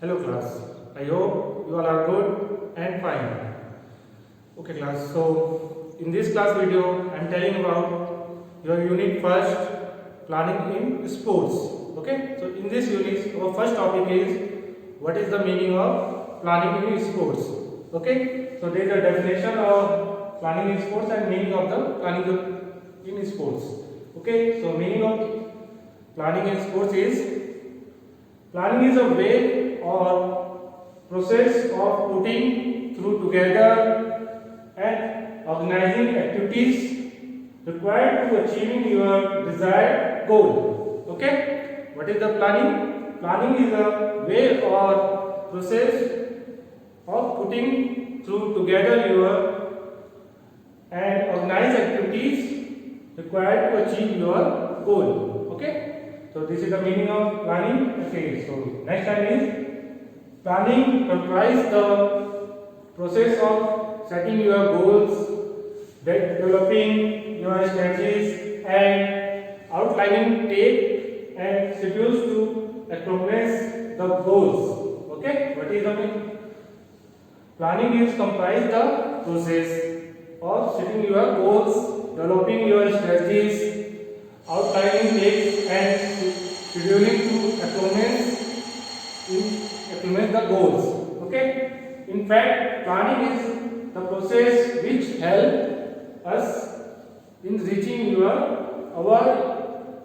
Hello class, I hope you all are good and fine. Okay class, so in this class video I am telling about your unit first, planning in sports. Okay, so in this unit our first topic is what is the meaning of planning in sports. Okay, so there is a definition of planning in sports and meaning of the planning in sports. Okay, so meaning of planning in sports is planning is a way or process of putting through together and organizing activities required to achieving your desired goal. Okay? What is the planning? Planning is a way or process of putting through together your and organize activities required to achieve your goal. Okay? So this is the meaning of planning. Okay, so next one is planning comprises the process of setting your goals, developing your strategies and outlining take and schedules to accomplish the goals. Okay, what is the meaning? Planning is comprised the process of setting your goals, developing your strategies, outlining it and scheduling to implement the goals. Okay. In fact, planning is the process which help us in reaching our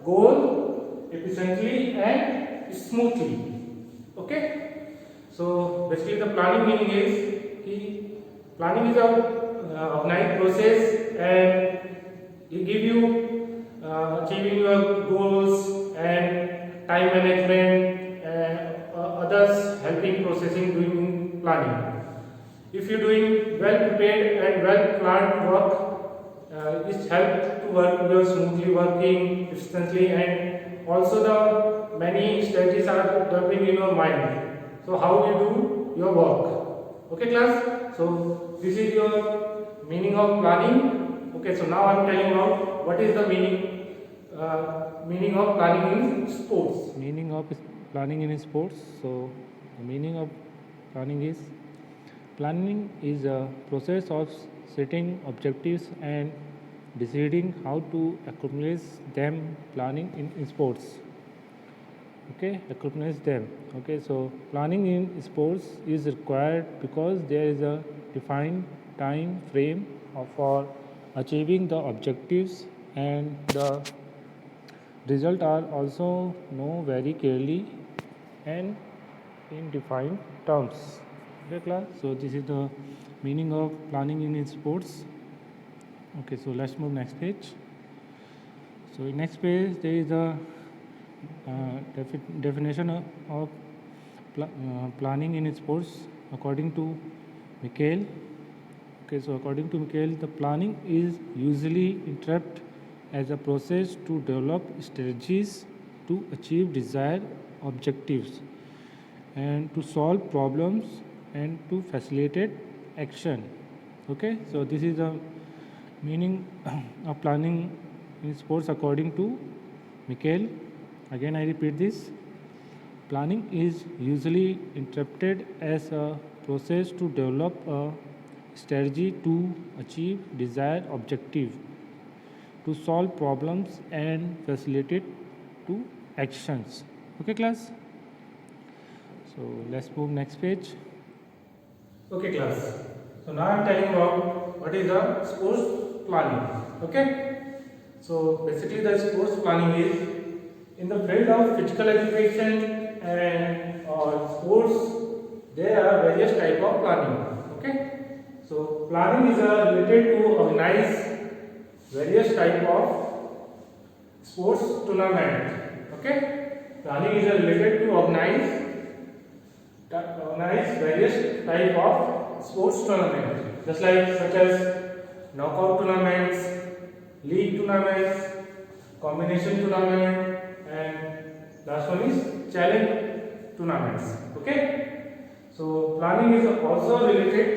goal efficiently and smoothly. Okay. So basically, the planning meaning is planning is a organized process and it give you achieving your goals and time management and others helping processing doing planning. If you're doing well prepared and well planned work, it helps to work your smoothly working efficiently and also the many strategies are developing in your mind. So how you do your work? Okay class? So this is your meaning of planning. Okay, so now I am telling about what is the meaning of planning in sports. Meaning of planning in sports. So the meaning of planning is a process of setting objectives and deciding how to accomplish them. Planning in sports. Okay, accomplish them. Okay, so planning in sports is required because there is a defined time frame for achieving the objectives and the results are also known very clearly and in defined terms. Okay class, so this is the meaning of planning in sports. Okay, so let's move next page. So in next page there is a definition of planning in sports according to Mikhail. Okay, so according to Mikhail, the planning is usually interpreted as a process to develop strategies to achieve desired objectives and to solve problems and to facilitate action. Okay, so this is the meaning of planning in sports according to Mikhail. Again, I repeat this. Planning is usually interpreted as a process to develop a strategy to achieve desired objective, to solve problems and facilitate to actions. Okay class, so let's move next page. Okay class. So now I am telling about what is the sports planning. Okay. So basically the sports planning is in the field of physical education and sports. There are various type of planning. Okay. So planning is related to organize various type of sports tournament. Okay. Planning is related to organize various type of sports tournament, just like such as knockout tournaments, league tournaments, combination tournament, and last one is challenge tournaments. Okay, so planning is also related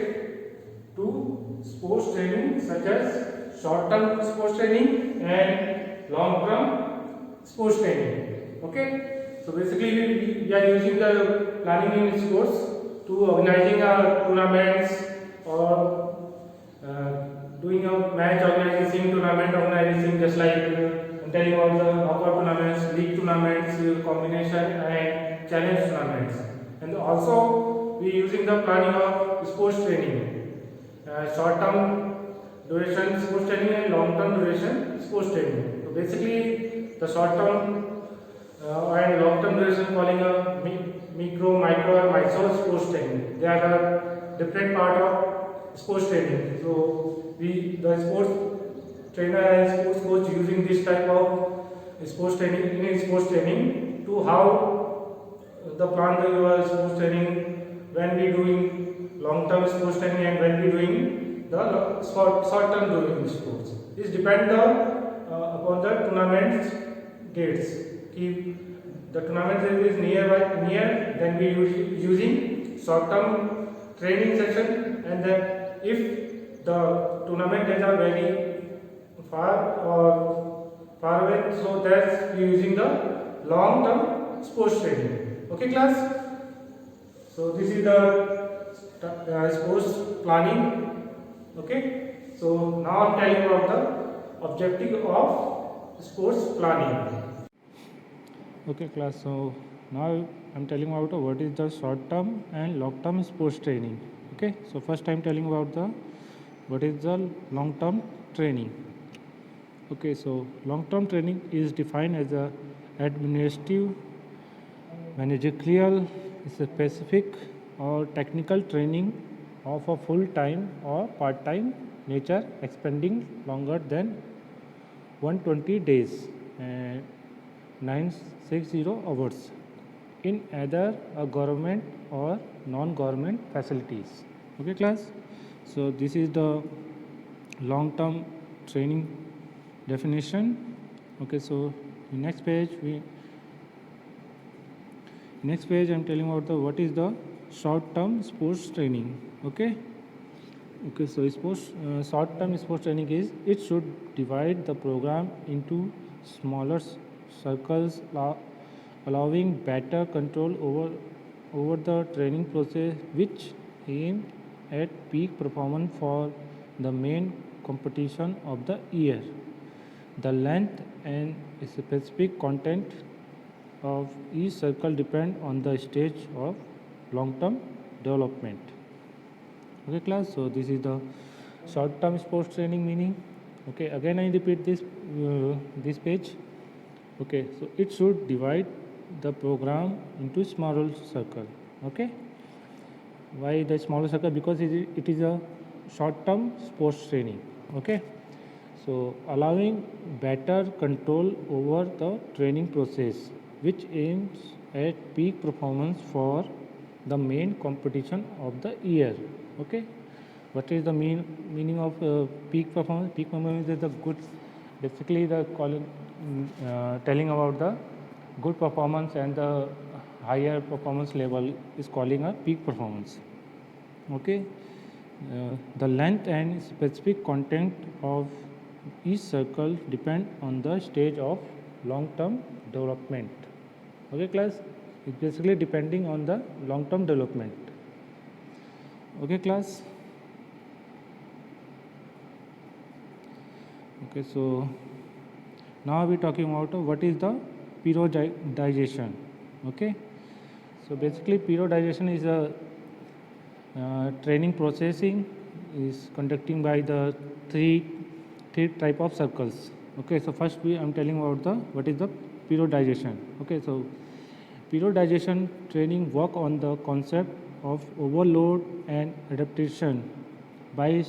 to sports training, such as short-term sports training and long-term sports training. Okay, So basically we are using the planning in sports to organizing tournaments or doing a match organizing, tournament organizing, just like telling about the knockout tournaments, league tournaments, combination and challenge tournaments. And also we using the planning of sports training, short term duration sports training and long term duration sports training. So basically the short term and long term duration calling a micro, micro and meso sports training. They are the different part of sports training. So the sports trainer and sports coach using this type of sports training in sports training to how the plan your sports training when we doing long term sports training and when we doing the short term doing sports. This depend upon the tournament dates. If the tournament date is near, then we using short term training session, and then if the tournament dates are very far away, so that's we using the long term sports training. Okay, class. So this is the sports planning. Okay. So now I'm telling about the objective of sports planning. Okay, class. So now I'm telling about what is the short term and long term sports training. Okay. So first I'm telling about what is the long term training. Okay. So long term training is defined as a administrative, managerial, specific or technical training of a full time or part time nature expending longer than 120 days and 960 hours in either a government or non-government facilities. Okay, class. So this is the long-term training definition. Okay, so next page I'm telling about what is the short-term sports training. Okay. Okay, so short-term sports training is it should divide the program into smaller circles, allowing better control over the training process, which aim at peak performance for the main competition of the year. The length and specific content of each circle depend on the stage of long-term development. Okay, class. So this is the short-term sports training meaning. Okay, again I repeat this page. Okay, so it should divide the program into smaller circle. Okay, why the smaller circle? Because it is a short-term sports training. Okay, so allowing better control over the training process, which aims at peak performance for the main competition of the year. Okay, what is the meaning of peak performance? Peak performance is the good, basically the telling about the good performance, and the higher performance level is calling a peak performance. Okay, the length and specific content of each circle depend on the stage of long-term development. Okay, class. It's basically depending on the long-term development. Okay, class. Okay, so now we're talking about what is the periodization. Okay, so basically periodization is a training processing is conducting by the three type of circles. Okay, so first I'm telling about what is the periodization. Okay, so periodization training work on the concept of overload and adaptation by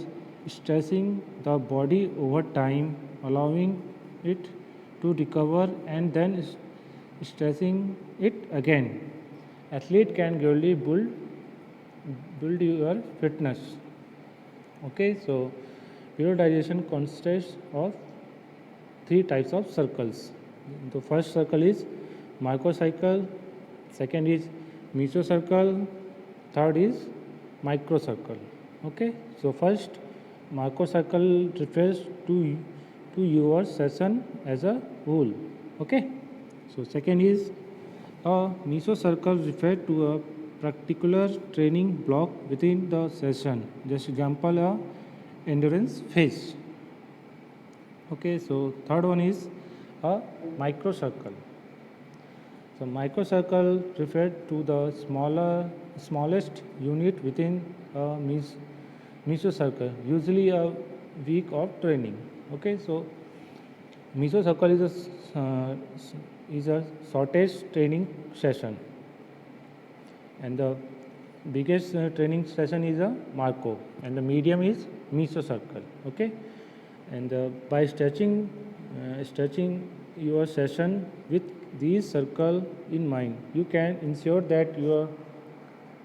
stressing the body over time, allowing it to recover and then stressing it again. Athlete can gradually build your fitness. Okay, so periodization consists of three types of circles. The first circle is microcycle, second is mesocircle, third is microcircle. Okay, so first microcircle refers to your session as a whole. Okay, so second is A meso circle refers to a particular training block within the session. Just example, a endurance phase. Okay, so third one is a microcircle. So microcircle refers to the smallest unit within a mesocircle, usually a week of training. Okay, so mesocircle is a shortest training session, and the biggest training session is a Marco, and the medium is mesocircle. Okay, and by stretching your session with these circle in mind, you can ensure that you are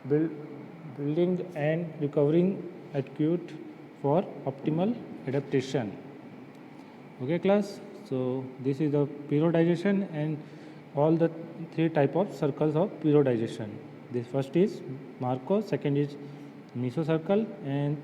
building and recovering acute for optimal adaptation. Okay, class. So this is the periodization and all the three type of circles of periodization. This first is Marco, second is mesocircle, and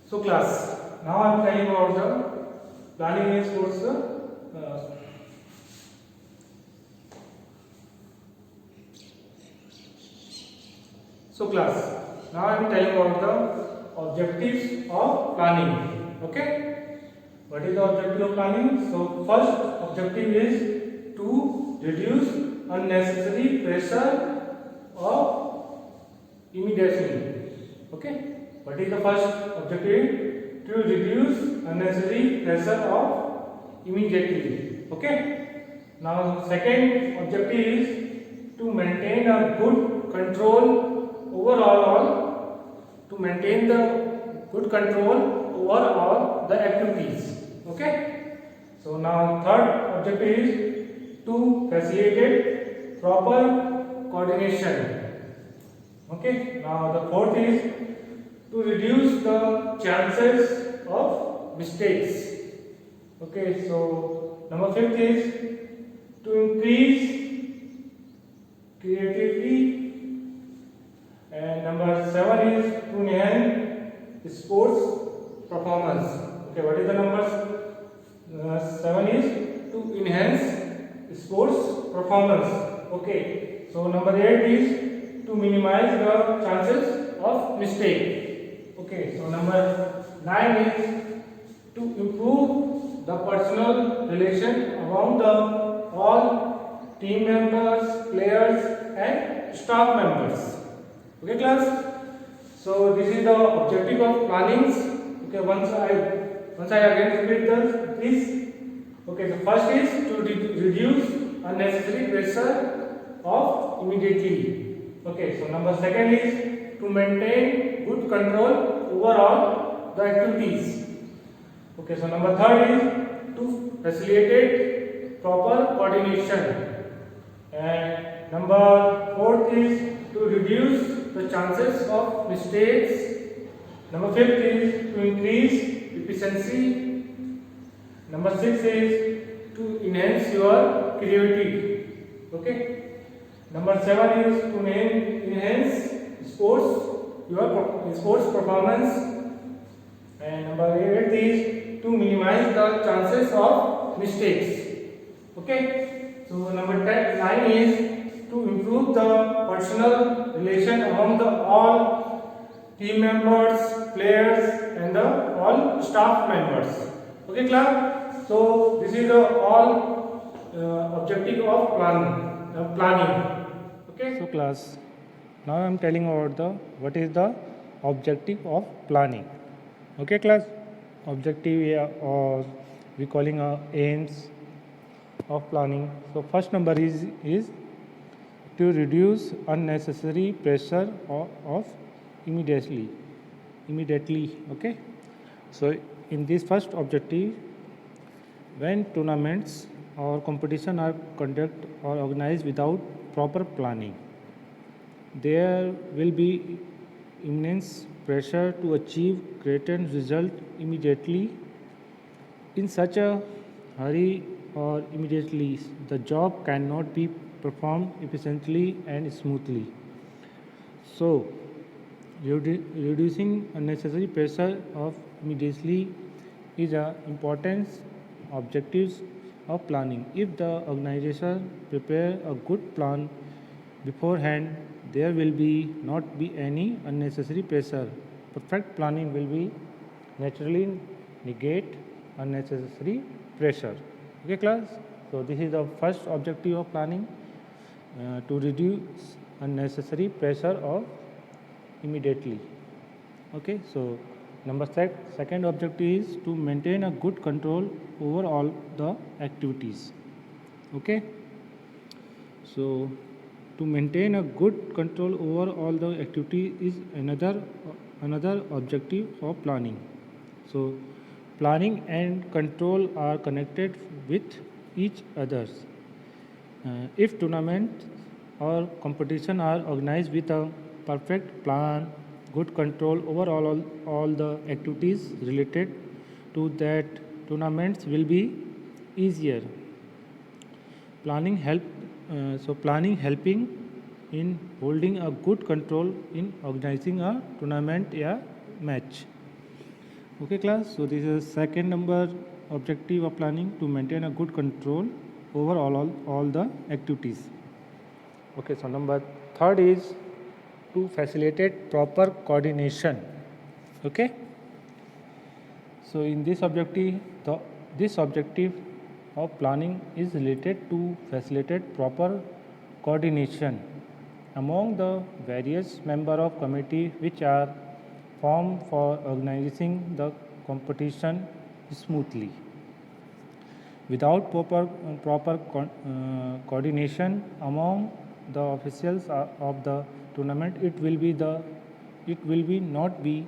So class, now I am telling about the planning in sports. So class, now I am telling about the objectives of planning. Okay, what is the objective of planning? So first objective is to reduce unnecessary pressure of immediately. Okay, what is the first objective? To reduce unnecessary pressure of immediately. Okay, now second objective is to maintain a good control to maintain the good control over all the activities. Okay, so now third objective is to facilitate proper coordination. Okay, now the fourth is to reduce the chances of mistakes. Okay, so number fifth is to increase creativity, and number seven is to enhance sports performance. Okay, what is the numbers? Seven is to enhance sports performance. Okay, so number eight is to minimize the chances of mistake. Okay, so number nine is to improve the personal relation among the all team members, players, and staff members. Okay, class. So this is the objective of plannings. Okay, once I again repeat this. Okay, the first is to reduce unnecessary pressure of immediately. Okay, so number second is to maintain good control over all the activities. Okay, so number third is to facilitate proper coordination, and number fourth is to reduce the chances of mistakes. Number fifth is to increase efficiency. Number six is to enhance your creativity. Okay. Number seven is to enhance your sports performance, and number eight is to minimize the chances of mistakes. Okay. So number 9 is to improve the personal relation among the all team members, players, and the all staff members. Okay, class. So this is the all objective of planning. Okay. so class. Now I am telling about the what is the objective of planning. Okay, class. Objective or we calling aims of planning. So first number is to reduce unnecessary pressure of immediately. Okay. So in this first objective, when tournaments or competition are conducted or organized without proper planning, there will be immense pressure to achieve greater result immediately. In such a hurry or immediately, the job cannot be performed efficiently and smoothly. So Reducing unnecessary pressure of immediately is a important objective of planning. If the organization prepare a good plan beforehand, there will be not be any unnecessary pressure. Perfect planning will be naturally negate unnecessary pressure. Okay, class. So this is the first objective of planning, to reduce unnecessary pressure of immediately. Okay, so second objective is to maintain a good control over all the activities. Okay, so to maintain a good control over all the activity is another objective of planning. So planning and control are connected with each others. If tournaments or competition are organized with a perfect plan, good control over all the activities related to that tournaments will be easier. Planning helping in holding a good control in organizing a tournament or match. Okay, class. So this is second number objective of planning, to maintain a good control over all the activities. Okay, so number third is to facilitate proper coordination. Okay, so in this objective of planning is related to facilitate proper coordination among the various member of committee which are formed for organizing the competition smoothly. Without proper coordination among the officials of the tournament, it will be not be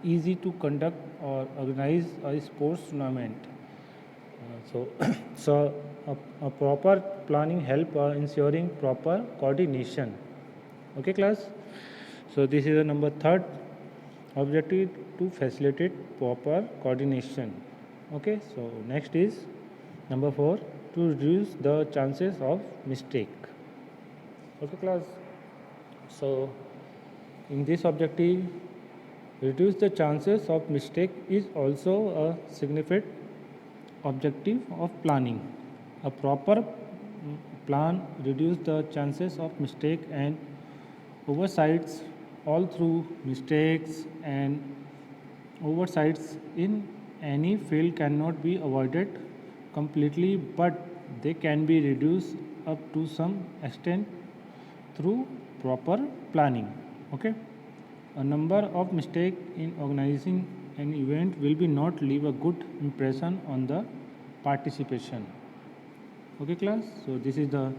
easy to conduct or organize a sports tournament. So a proper planning help ensuring proper coordination. Okay, class. So this is the number third objective, to facilitate proper coordination. Okay, so next is number 4, to reduce the chances of mistake. Okay, class. So in this objective, reduce the chances of mistake is also a significant objective of planning. A proper plan reduce the chances of mistake and oversights. All through mistakes and oversights in any field cannot be avoided completely, but they can be reduced up to some extent through proper planning. Okay, a number of mistakes in organizing an event will be not leave a good impression on the participation. Okay, class. So this is the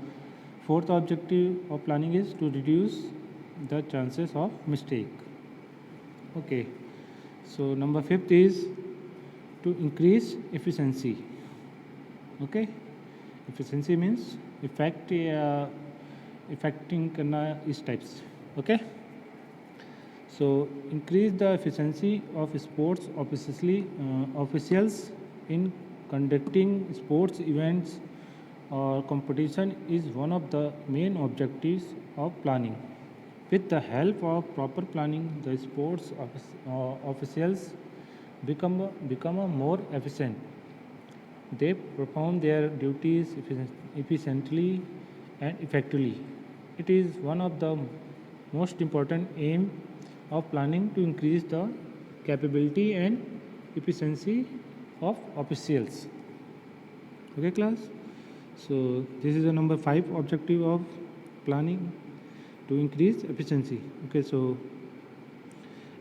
fourth objective of planning, is to reduce the chances of mistake. Okay, so number 5th is to increase efficiency. Okay, efficiency means effecting करना इस types. Okay, so increase the efficiency of sports officials in conducting sports events or competition is one of the main objectives of planning. With the help of proper planning, the sports officials become more efficient. They perform their duties efficiently and effectively. It is one of the most important aim of planning to increase the capability and efficiency of officials. Okay, class. So this is the number 5 objective of planning, to increase efficiency. Okay, so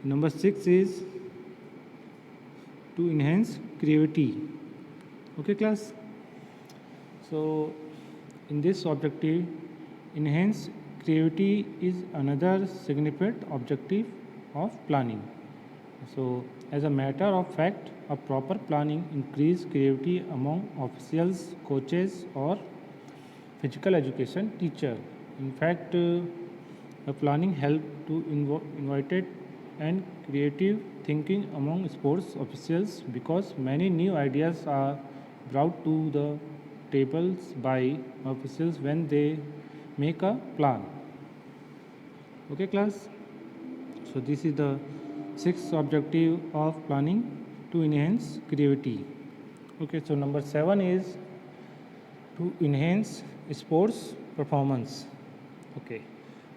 number 6 is to enhance creativity. Okay, class. So in this objective, enhance creativity is another significant objective of planning. So as a matter of fact, a proper planning increase creativity among officials, coaches or physical education teacher. In fact, the planning help to invited and creative thinking among sports officials, because many new ideas are brought to the tables by officials when they make a plan. Okay, class. So this is the sixth objective of planning, to enhance creativity. Okay, so number 7 is to enhance sports performance. Okay,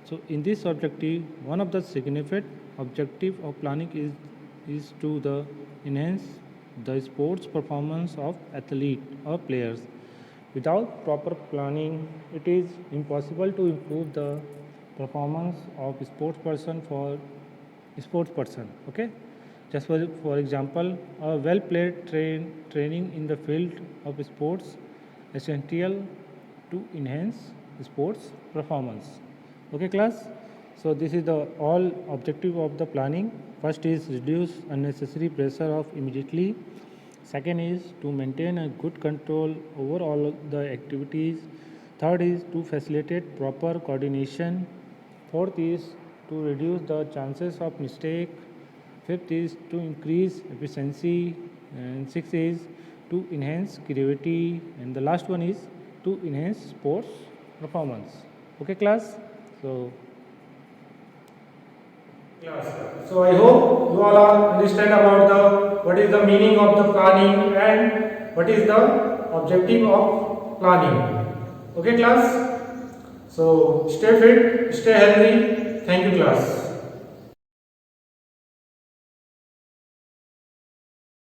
so in this objective, one of the significant objective of planning is to the enhance the sports performance of athlete or players. Without proper planning, it is impossible to improve the performance of sports person. Okay, just for example, a well played training in the field of sports essential to enhance sports performance. Okay, class. So this is the all objective of the planning. First is reduce unnecessary pressure of immediately. Second is to maintain a good control over all the activities. Third is to facilitate proper coordination. Fourth is to reduce the chances of mistake. Fifth is to increase efficiency. And sixth is to enhance creativity. And the last one is to enhance sports performance. Okay, class? So Class. So I hope you all are understand about the what is the meaning of the planning and what is the objective of planning. Okay, class. So stay fit, stay healthy. Thank you, class.